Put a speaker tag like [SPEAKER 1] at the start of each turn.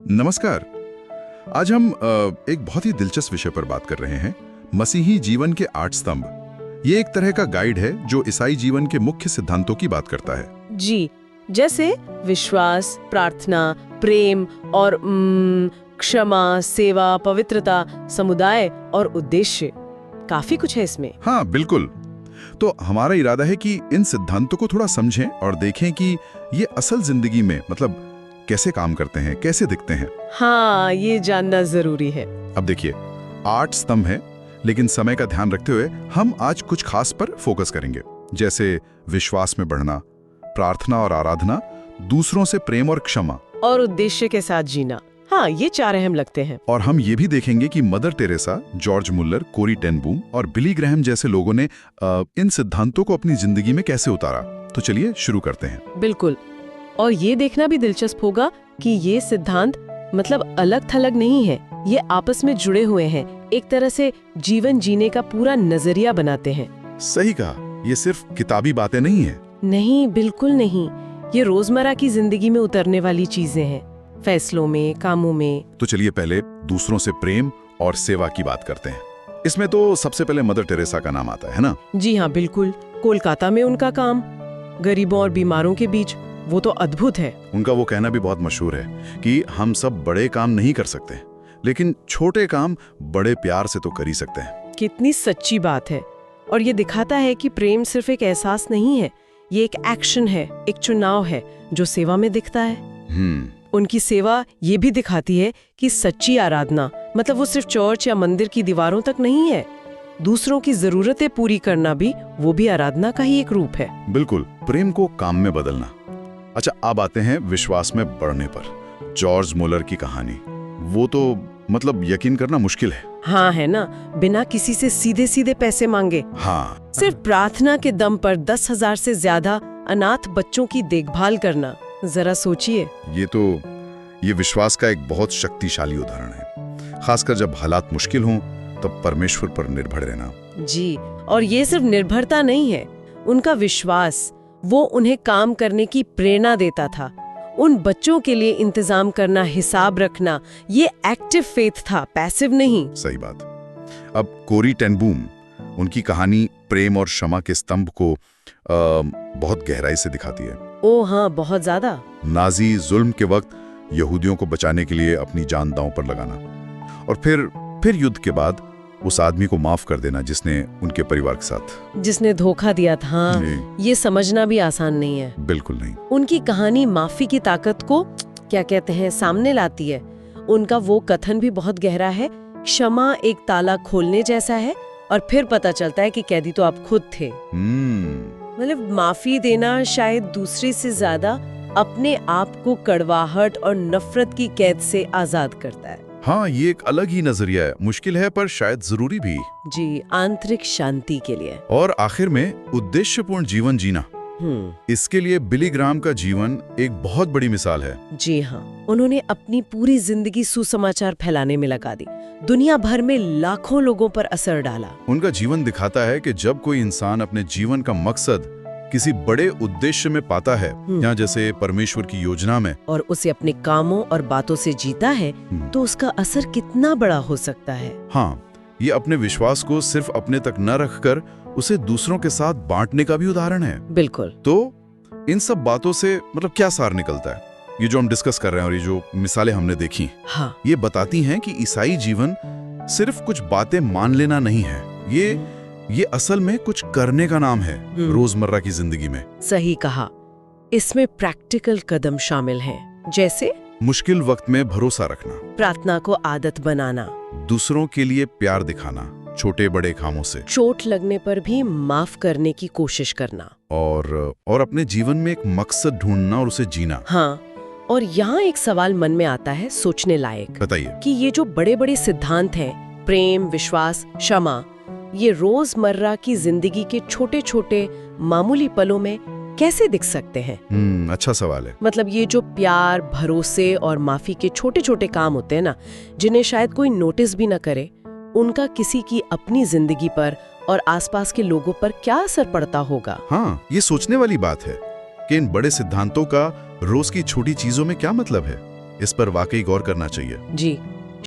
[SPEAKER 1] नमस्कार। आज हम एक बहुत ही दिलचस्प विषय पर बात कर रहे हैं, मसीही जीवन के 8 स्तंभ। ये एक तरह का गाइड है जो ईसाई जीवन के मुख्य सिद्धांतों की बात करता है।
[SPEAKER 2] जी, जैसे विश्वास, प्रार्थना, प्रेम और क्षमा, सेवा, पवित्रता, समुदाय और उद्देश्य। काफी कुछ है इसमें।
[SPEAKER 1] हाँ, बिल्कुल। तो हमारा इरादा है कि इन सिद्धांतों को थोड़ा समझें और देखें कि ये असल जिंदगी में मतलब कैसे काम करते हैं, कैसे दिखते हैं।
[SPEAKER 2] हाँ, ये जानना जरूरी है।
[SPEAKER 1] अब देखिए, 8 स्तंभ हैं, लेकिन समय का ध्यान रखते हुए हम आज कुछ खास पर फोकस करेंगे, जैसे विश्वास में बढ़ना, प्रार्थना और आराधना, दूसरों से प्रेम और क्षमा, और
[SPEAKER 2] उद्देश्य के साथ जीना। हाँ, ये 4 अहम लगते हैं।
[SPEAKER 1] और हम ये भी देखेंगे कि मदर टेरेसा, जॉर्ज मुल्लर, कोरी टेन बूम और बिली ग्रैहम जैसे लोगों ने इन सिद्धांतों को अपनी जिंदगी में कैसे उतारा। तो चलिए शुरू करते हैं।
[SPEAKER 2] बिल्कुल। और ये देखना भी दिलचस्प होगा कि ये सिद्धांत मतलब अलग थलग नहीं है, ये आपस में जुड़े हुए हैं, एक तरह से जीवन जीने का पूरा नजरिया बनाते हैं।
[SPEAKER 1] सही कहा, ये सिर्फ किताबी बातें नहीं है।
[SPEAKER 2] नहीं, बिल्कुल नहीं। ये रोजमर्रा की जिंदगी में उतरने वाली चीजें हैं, फैसलों में, कामों में।
[SPEAKER 1] तो चलिए पहले दूसरों से प्रेम और सेवा की बात करते हैं। इसमें तो सबसे पहले मदर टेरेसा का नाम आता है ना?
[SPEAKER 2] जी हाँ, बिल्कुल। कोलकाता में उनका काम गरीबों और बीमारों के बीच, वो तो अद्भुत है।
[SPEAKER 1] उनका वो कहना भी बहुत मशहूर है कि हम सब बड़े काम नहीं कर सकते, लेकिन छोटे काम बड़े प्यार से तो कर ही सकते हैं।
[SPEAKER 2] कितनी सच्ची बात है। और ये दिखाता है कि प्रेम सिर्फ एक एहसास नहीं है, ये एक एक्शन है, एक चुनाव है जो सेवा में दिखता है। उनकी सेवा ये भी दिखाती है कि सच्ची आराधना मतलब वो सिर्फ चर्च या मंदिर की दीवारों तक नहीं है, दूसरों की जरूरतें पूरी करना भी वो भी आराधना का ही एक रूप है।
[SPEAKER 1] बिल्कुल, प्रेम को काम में बदलना। अच्छा, अब आते हैं विश्वास में बढ़ने पर। जॉर्ज मुलर की कहानी, वो तो मतलब यकीन करना मुश्किल है।
[SPEAKER 2] हाँ, है ना, बिना किसी से सीधे सीधे पैसे मांगे।
[SPEAKER 1] हाँ,
[SPEAKER 2] सिर्फ प्रार्थना के दम पर 10,000 से ज्यादा अनाथ बच्चों की देखभाल करना, जरा सोचिए।
[SPEAKER 1] ये विश्वास का एक बहुत शक्तिशाली उदाहरण है, खासकर जब हालात मुश्किल हों तब परमेश्वर पर निर्भर रहना।
[SPEAKER 2] जी, और ये सिर्फ निर्भरता नहीं है, उनका विश्वास वो उन्हें काम करने की प्रेरणा देता था। उन बच्चों के लिए इंतजाम करना, हिसाब रखना, ये एक्टिव फेथ था, पैसिव नहीं।
[SPEAKER 1] सही बात। अब कोरी टेन बूम, उनकी कहानी प्रेम और क्षमा के स्तंभ को बहुत गहराई से दिखाती है।
[SPEAKER 2] ओह हाँ, बहुत ज्यादा।
[SPEAKER 1] नाजी जुल्म के वक्त यहूदियों को बचाने के लिए अपनी जान दांव पर लगाना, और फिर युद्ध के बाद उस आदमी को माफ कर देना जिसने उनके परिवार के साथ
[SPEAKER 2] जिसने धोखा दिया था। हाँ, ये समझना भी आसान नहीं है।
[SPEAKER 1] बिल्कुल नहीं।
[SPEAKER 2] उनकी कहानी माफी की ताकत को क्या कहते हैं सामने लाती है। उनका वो कथन भी बहुत गहरा है, क्षमा एक ताला खोलने जैसा है, और फिर पता चलता है कि कैदी तो आप खुद थे। मतलब माफी देना शायद दूसरे से ज्यादा अपने आप को कड़वाहट और नफरत की कैद से आजाद करता है।
[SPEAKER 1] हाँ, ये एक अलग ही नजरिया है, मुश्किल है पर शायद जरूरी भी।
[SPEAKER 2] जी, आंतरिक शांति के लिए।
[SPEAKER 1] और आखिर में उद्देश्यपूर्ण जीवन जीना, इसके लिए बिली ग्राहम का जीवन एक बहुत बड़ी मिसाल है।
[SPEAKER 2] जी हाँ, उन्होंने अपनी पूरी जिंदगी सुसमाचार फैलाने में लगा दी, दुनिया भर में लाखों लोगों पर असर डाला।
[SPEAKER 1] उनका जीवन दिखाता है कि जब कोई इंसान अपने जीवन का मकसद किसी बड़े उद्देश्य में पाता है, या जैसे परमेश्वर की योजना में,
[SPEAKER 2] और उसे अपने कामों और बातों से जीता है, तो उसका असर कितना बड़ा हो सकता है।
[SPEAKER 1] हाँ, ये अपने विश्वास को सिर्फ अपने तक न रखकर उसे दूसरों के साथ बांटने का भी उदाहरण है।
[SPEAKER 2] बिल्कुल।
[SPEAKER 1] तो इन सब बातों से मतलब क्या सार निकलता है? ये जो हम डिस्कस कर रहे हैं और ये जो मिसालें हमने देखी,
[SPEAKER 2] हाँ,
[SPEAKER 1] ये बताती हैं कि ईसाई जीवन सिर्फ कुछ बातें मान लेना नहीं है, ये असल में कुछ करने का नाम है रोजमर्रा की जिंदगी में।
[SPEAKER 2] सही कहा। इसमें प्रैक्टिकल कदम शामिल हैं, जैसे
[SPEAKER 1] मुश्किल वक्त में भरोसा रखना,
[SPEAKER 2] प्रार्थना को आदत बनाना,
[SPEAKER 1] दूसरों के लिए प्यार दिखाना, छोटे बड़े कामों से,
[SPEAKER 2] चोट लगने पर भी माफ करने की कोशिश करना,
[SPEAKER 1] और अपने जीवन में एक मकसद ढूंढना और उसे जीना।
[SPEAKER 2] हाँ, और यहाँ एक सवाल मन में आता है सोचने लायक।
[SPEAKER 1] बताइए
[SPEAKER 2] कि ये जो बड़े बड़े सिद्धांत हैं, प्रेम, विश्वास, क्षमा, ये रोजमर्रा की जिंदगी के छोटे छोटे मामूली पलों में कैसे दिख सकते हैं?
[SPEAKER 1] अच्छा सवाल है।
[SPEAKER 2] मतलब ये जो प्यार, भरोसे और माफी के छोटे छोटे काम होते हैं ना, जिन्हें शायद कोई नोटिस भी न करे, उनका किसी की अपनी जिंदगी पर और आसपास के लोगों पर क्या असर पड़ता होगा?
[SPEAKER 1] हाँ, ये सोचने वाली बात है कि इन बड़े सिद्धांतों का रोज की छोटी चीजों में क्या मतलब है। इस पर वाकई गौर करना चाहिए।
[SPEAKER 2] जी।